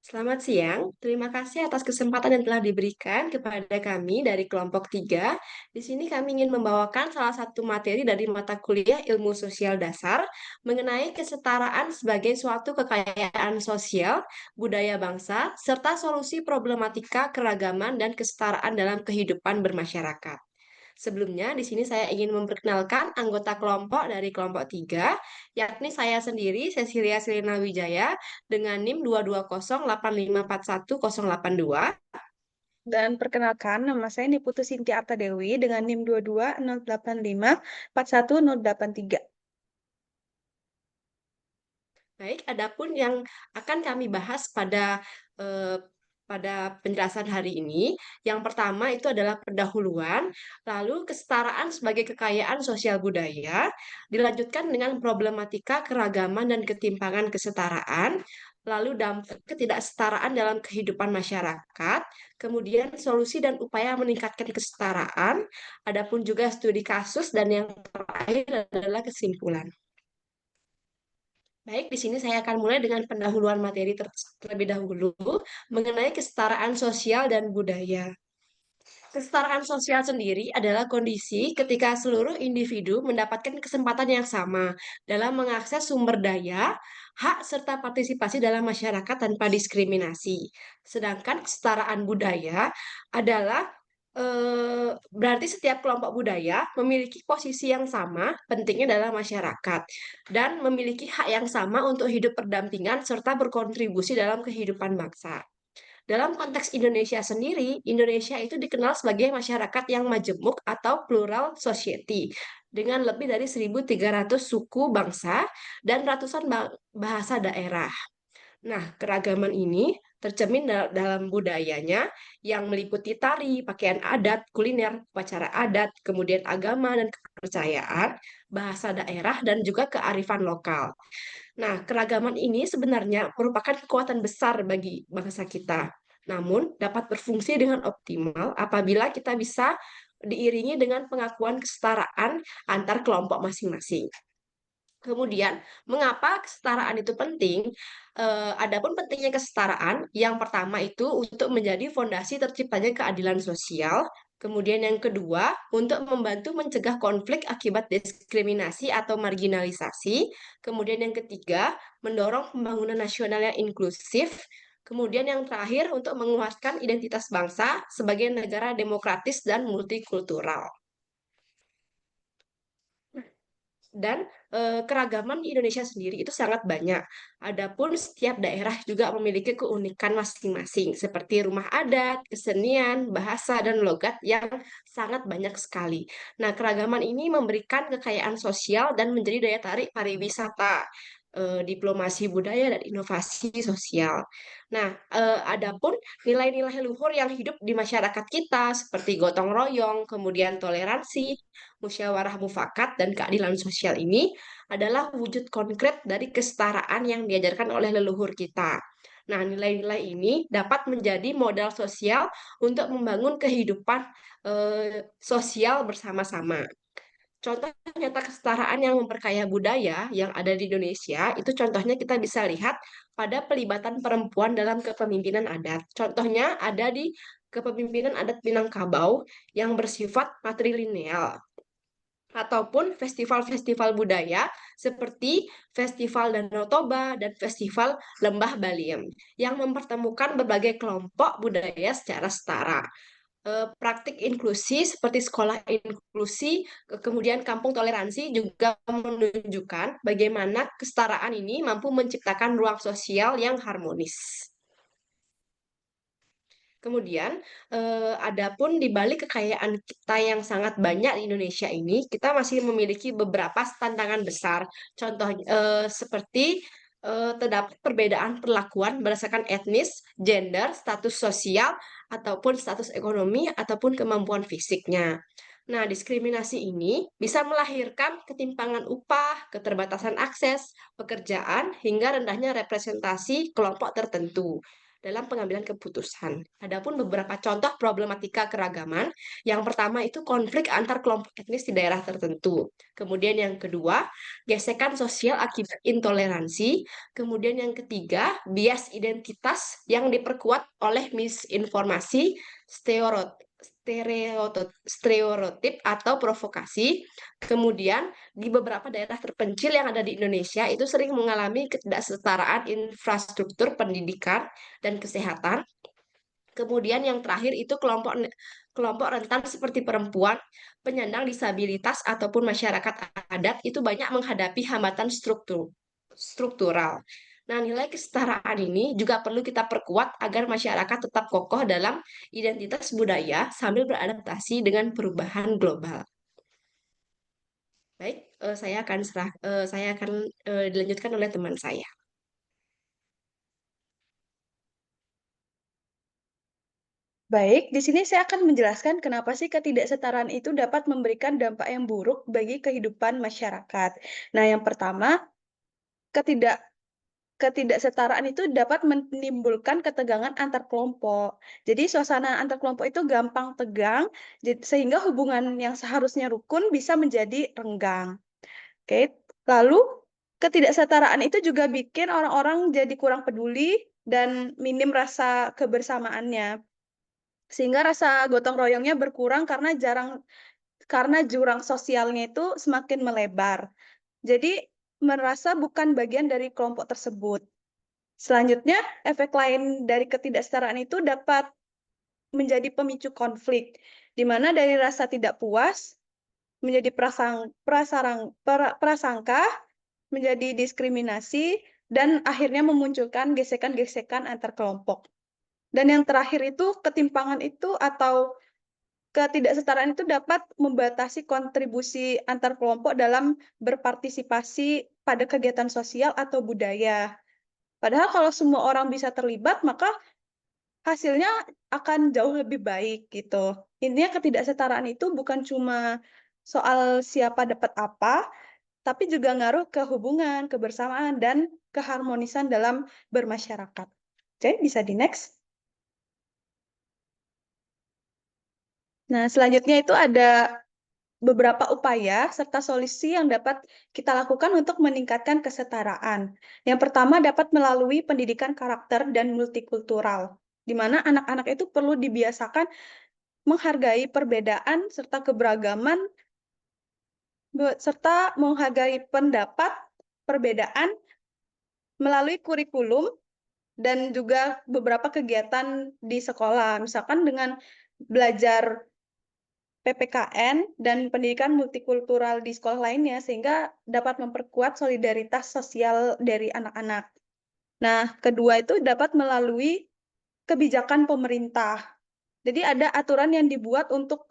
Selamat siang, terima kasih atas kesempatan yang telah diberikan kepada kami dari kelompok 3. Di sini kami ingin membawakan salah satu materi dari mata kuliah Ilmu Sosial Dasar mengenai kesetaraan sebagai suatu kekayaan sosial, budaya bangsa, serta solusi problematika keragaman dan kesetaraan dalam kehidupan bermasyarakat. Sebelumnya, di sini saya ingin memperkenalkan anggota kelompok dari kelompok 3, yakni saya sendiri, Cecilia Silina Wijaya, dengan NIM 220854108 Dan perkenalkan, nama saya Niputu Sinti Artadewi dengan NIM 220854108 Baik, adapun yang akan kami bahas eh, pada penjelasan hari ini, yang pertama itu adalah pendahuluan, lalu kesetaraan sebagai kekayaan sosial budaya, dilanjutkan dengan problematika keragaman dan ketimpangan kesetaraan, lalu dampak ketidaksetaraan dalam kehidupan masyarakat, kemudian solusi dan upaya meningkatkan kesetaraan, adapun juga studi kasus, dan yang terakhir adalah kesimpulan. Baik, di sini saya akan mulai dengan pendahuluan materi terlebih dahulu mengenai kesetaraan sosial dan budaya. Kesetaraan sosial sendiri adalah kondisi ketika seluruh individu mendapatkan kesempatan yang sama dalam mengakses sumber daya, hak, serta partisipasi dalam masyarakat tanpa diskriminasi. Sedangkan kesetaraan budaya adalah berarti setiap kelompok budaya memiliki posisi yang sama pentingnya dalam masyarakat dan memiliki hak yang sama untuk hidup berdampingan serta berkontribusi dalam kehidupan bangsa. Dalam konteks Indonesia sendiri, Indonesia itu dikenal sebagai masyarakat yang majemuk atau plural society dengan lebih dari 1.300 suku bangsa dan ratusan bahasa daerah. Nah, keragaman ini tercermin dalam budayanya yang meliputi tari, pakaian adat, kuliner, upacara adat, kemudian agama dan kepercayaan, bahasa daerah, dan juga kearifan lokal. Nah, keragaman ini sebenarnya merupakan kekuatan besar bagi bangsa kita. Namun, dapat berfungsi dengan optimal apabila kita bisa diiringi dengan pengakuan kesetaraan antar kelompok masing-masing. Kemudian, mengapa kesetaraan itu penting? Adapun pentingnya kesetaraan, yang pertama itu untuk menjadi fondasi terciptanya keadilan sosial. Kemudian yang kedua, untuk membantu mencegah konflik akibat diskriminasi atau marginalisasi. Kemudian yang ketiga, mendorong pembangunan nasional yang inklusif. Kemudian yang terakhir, untuk menguatkan identitas bangsa sebagai negara demokratis dan multikultural. Dan keragaman di Indonesia sendiri itu sangat banyak. Adapun setiap daerah juga memiliki keunikan masing-masing, seperti rumah adat, kesenian, bahasa, dan logat yang sangat banyak sekali. Nah, keragaman ini memberikan kekayaan sosial dan menjadi daya tarik pariwisata, diplomasi budaya, dan inovasi sosial. Nah, adapun nilai-nilai luhur yang hidup di masyarakat kita, seperti gotong royong, kemudian toleransi, musyawarah mufakat, dan keadilan sosial ini adalah wujud konkret dari kesetaraan yang diajarkan oleh leluhur kita. Nah, nilai-nilai ini dapat menjadi modal sosial untuk membangun kehidupan sosial bersama-sama. Contoh nyata kesetaraan yang memperkaya budaya yang ada di Indonesia, itu contohnya kita bisa lihat pada pelibatan perempuan dalam kepemimpinan adat. Contohnya ada di kepemimpinan adat Minangkabau yang bersifat matrilineal ataupun festival-festival budaya seperti Festival Danau Toba dan Festival Lembah Baliem yang mempertemukan berbagai kelompok budaya secara setara. Praktik inklusi seperti sekolah inklusi, kemudian kampung toleransi juga menunjukkan bagaimana kesetaraan ini mampu menciptakan ruang sosial yang harmonis. Kemudian, adapun di balik kekayaan kita yang sangat banyak di Indonesia ini, kita masih memiliki beberapa tantangan besar. Contoh, seperti terdapat perbedaan perlakuan berdasarkan etnis, gender, status sosial, ataupun status ekonomi, ataupun kemampuan fisiknya. Nah, diskriminasi ini bisa melahirkan ketimpangan upah, keterbatasan akses, pekerjaan, hingga rendahnya representasi kelompok tertentu. dalam pengambilan keputusan. Adapun beberapa contoh problematika keragaman, yang pertama itu konflik antar kelompok etnis di daerah tertentu. Kemudian yang kedua, gesekan sosial akibat intoleransi. Kemudian yang ketiga, bias identitas yang diperkuat oleh misinformasi, stereotip atau provokasi. Kemudian di beberapa daerah terpencil yang ada di Indonesia itu sering mengalami ketidaksetaraan infrastruktur pendidikan dan kesehatan. Kemudian yang terakhir itu kelompok kelompok rentan seperti perempuan, penyandang disabilitas ataupun masyarakat adat itu banyak menghadapi hambatan struktural. Nah, nilai kesetaraan ini juga perlu kita perkuat agar masyarakat tetap kokoh dalam identitas budaya sambil beradaptasi dengan perubahan global. Baik, saya akan dilanjutkan oleh teman saya. Baik, di sini saya akan menjelaskan kenapa sih ketidaksetaraan itu dapat memberikan dampak yang buruk bagi kehidupan masyarakat. Nah, yang pertama, ketidak ketidaksetaraan itu dapat menimbulkan ketegangan antar kelompok. Jadi suasana antar kelompok itu gampang tegang, sehingga hubungan yang seharusnya rukun bisa menjadi renggang. Oke, lalu ketidaksetaraan itu juga bikin orang-orang jadi kurang peduli dan minim rasa kebersamaannya. Sehingga rasa gotong royongnya berkurang karena jurang sosialnya itu semakin melebar. Jadi merasa bukan bagian dari kelompok tersebut. Selanjutnya, efek lain dari ketidaksetaraan itu dapat menjadi pemicu konflik, di mana dari rasa tidak puas menjadi prasangka, menjadi diskriminasi, dan akhirnya memunculkan gesekan-gesekan antar kelompok. Dan yang terakhir itu ketimpangan itu atau ketidaksetaraan itu dapat membatasi kontribusi antar kelompok dalam berpartisipasi pada kegiatan sosial atau budaya. Padahal kalau semua orang bisa terlibat, maka hasilnya akan jauh lebih baik gitu. Intinya ketidaksetaraan itu bukan cuma soal siapa dapat apa, tapi juga ngaruh ke hubungan, kebersamaan, dan keharmonisan dalam bermasyarakat. Oke, bisa di next. Nah, selanjutnya itu ada beberapa upaya serta solusi yang dapat kita lakukan untuk meningkatkan kesetaraan. Yang pertama dapat melalui pendidikan karakter dan multikultural, di mana anak-anak itu perlu dibiasakan menghargai perbedaan serta keberagaman, serta menghargai pendapat perbedaan melalui kurikulum dan juga beberapa kegiatan di sekolah, misalkan dengan belajar PPKN dan pendidikan multikultural di sekolah lainnya, sehingga dapat memperkuat solidaritas sosial dari anak-anak. Nah, kedua itu dapat melalui kebijakan pemerintah. Jadi ada aturan yang dibuat untuk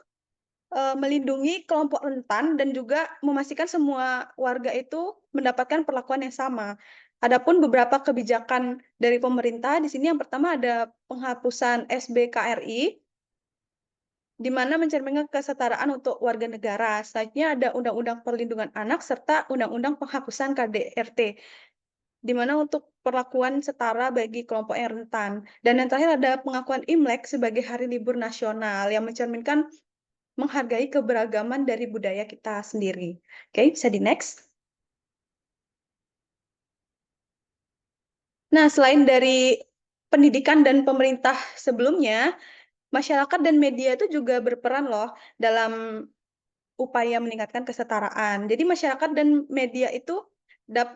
melindungi kelompok rentan dan juga memastikan semua warga itu mendapatkan perlakuan yang sama. Adapun beberapa kebijakan dari pemerintah, di sini yang pertama ada penghapusan SBKRI, di mana mencerminkan kesetaraan untuk warga negara. Selanjutnya ada Undang-Undang Perlindungan Anak serta Undang-Undang Penghapusan KDRT, di mana untuk perlakuan setara bagi kelompok yang rentan. Dan yang terakhir ada pengakuan Imlek sebagai hari libur nasional yang mencerminkan menghargai keberagaman dari budaya kita sendiri. Oke, bisa di next. Nah, selain dari pendidikan dan pemerintah sebelumnya, masyarakat dan media itu juga berperan loh dalam upaya meningkatkan kesetaraan. Jadi masyarakat dan media itu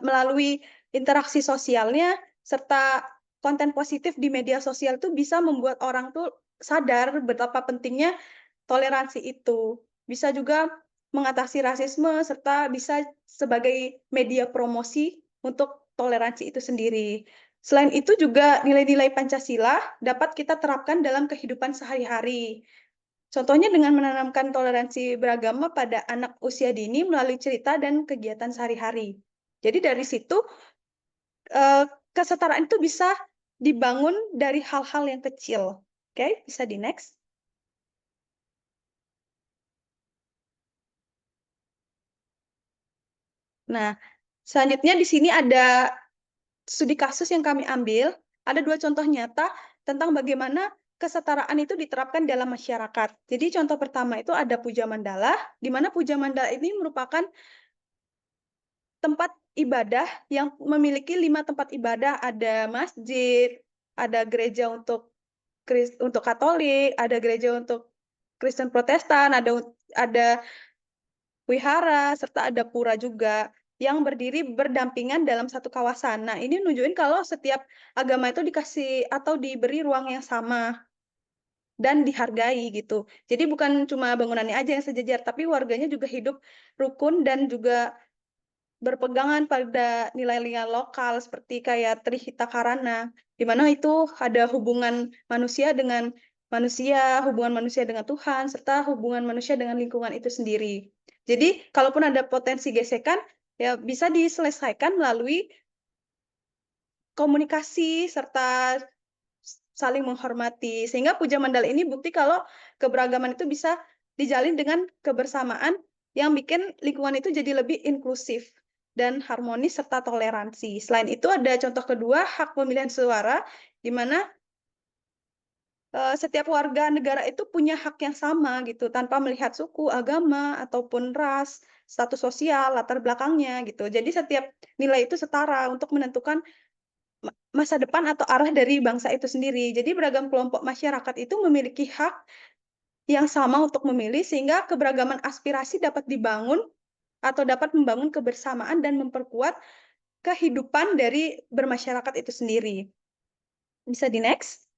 melalui interaksi sosialnya serta konten positif di media sosial itu bisa membuat orang tuh sadar betapa pentingnya toleransi itu. Bisa juga mengatasi rasisme serta bisa sebagai media promosi untuk toleransi itu sendiri. Selain itu juga nilai-nilai Pancasila dapat kita terapkan dalam kehidupan sehari-hari. Contohnya dengan menanamkan toleransi beragama pada anak usia dini melalui cerita dan kegiatan sehari-hari. Jadi dari situ kesetaraan itu bisa dibangun dari hal-hal yang kecil. Oke, bisa di next. Nah, selanjutnya di sini ada studi kasus yang kami ambil. Ada dua contoh nyata tentang bagaimana kesetaraan itu diterapkan dalam masyarakat. Jadi contoh pertama itu ada Puja Mandala, di mana Puja Mandala ini merupakan tempat ibadah yang memiliki 5 tempat ibadah, ada masjid, ada gereja untuk Katolik, ada gereja untuk Kristen Protestan, ada wihara, serta ada pura juga yang berdiri berdampingan dalam satu kawasan. Nah, ini nunjukin kalau setiap agama itu dikasih atau diberi ruang yang sama dan dihargai gitu. Jadi bukan cuma bangunannya aja yang sejajar, tapi warganya juga hidup rukun dan juga berpegangan pada nilai-nilai lokal seperti kayak Trihita Karana, di mana itu ada hubungan manusia dengan manusia, hubungan manusia dengan Tuhan, serta hubungan manusia dengan lingkungan itu sendiri. Jadi, kalaupun ada potensi gesekan, ya bisa diselesaikan melalui komunikasi serta saling menghormati. Sehingga Puja Mandala ini bukti kalau keberagaman itu bisa dijalin dengan kebersamaan yang bikin lingkungan itu jadi lebih inklusif dan harmonis serta toleransi. Selain itu ada contoh kedua, hak pemilihan suara, di mana setiap warga negara itu punya hak yang sama gitu, tanpa melihat suku, agama, ataupun ras, status sosial, latar belakangnya gitu. Jadi setiap nilai itu setara untuk menentukan masa depan atau arah dari bangsa itu sendiri. Jadi beragam kelompok masyarakat itu memiliki hak yang sama untuk memilih sehingga keberagaman aspirasi dapat dibangun atau dapat membangun kebersamaan dan memperkuat kehidupan dari bermasyarakat itu sendiri. Bisa di next?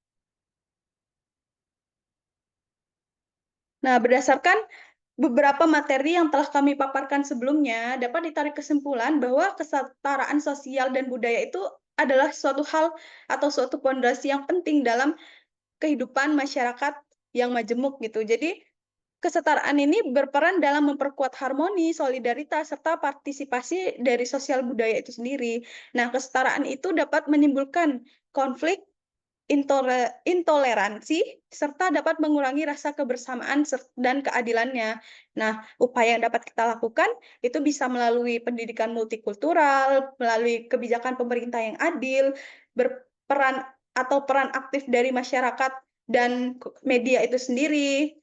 Nah, berdasarkan beberapa materi yang telah kami paparkan sebelumnya, dapat ditarik kesimpulan bahwa kesetaraan sosial dan budaya itu adalah suatu hal atau suatu pondasi yang penting dalam kehidupan masyarakat yang majemuk gitu. Jadi kesetaraan ini berperan dalam memperkuat harmoni, solidaritas, serta partisipasi dari sosial budaya itu sendiri. Nah, kesetaraan itu dapat menimbulkan konflik, intoleransi, serta dapat mengurangi rasa kebersamaan dan keadilannya. Nah, upaya yang dapat kita lakukan itu bisa melalui pendidikan multikultural, melalui kebijakan pemerintah yang adil, berperan atau peran aktif dari masyarakat dan media itu sendiri.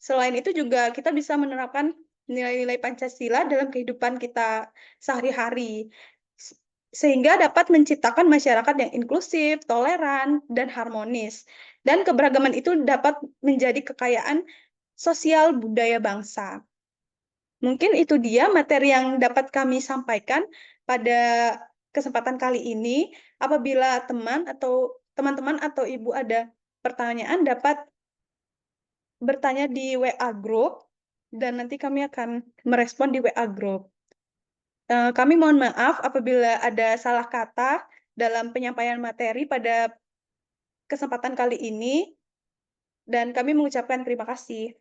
Selain itu juga kita bisa menerapkan nilai-nilai Pancasila dalam kehidupan kita sehari-hari sehingga dapat menciptakan masyarakat yang inklusif, toleran, dan harmonis. Dan keberagaman itu dapat menjadi kekayaan sosial budaya bangsa. Mungkin itu dia materi yang dapat kami sampaikan pada kesempatan kali ini. Apabila teman-teman atau ibu ada pertanyaan, dapat bertanya di WA Group, dan nanti kami akan merespon di WA Group. Kami mohon maaf apabila ada salah kata dalam penyampaian materi pada kesempatan kali ini, dan kami mengucapkan terima kasih.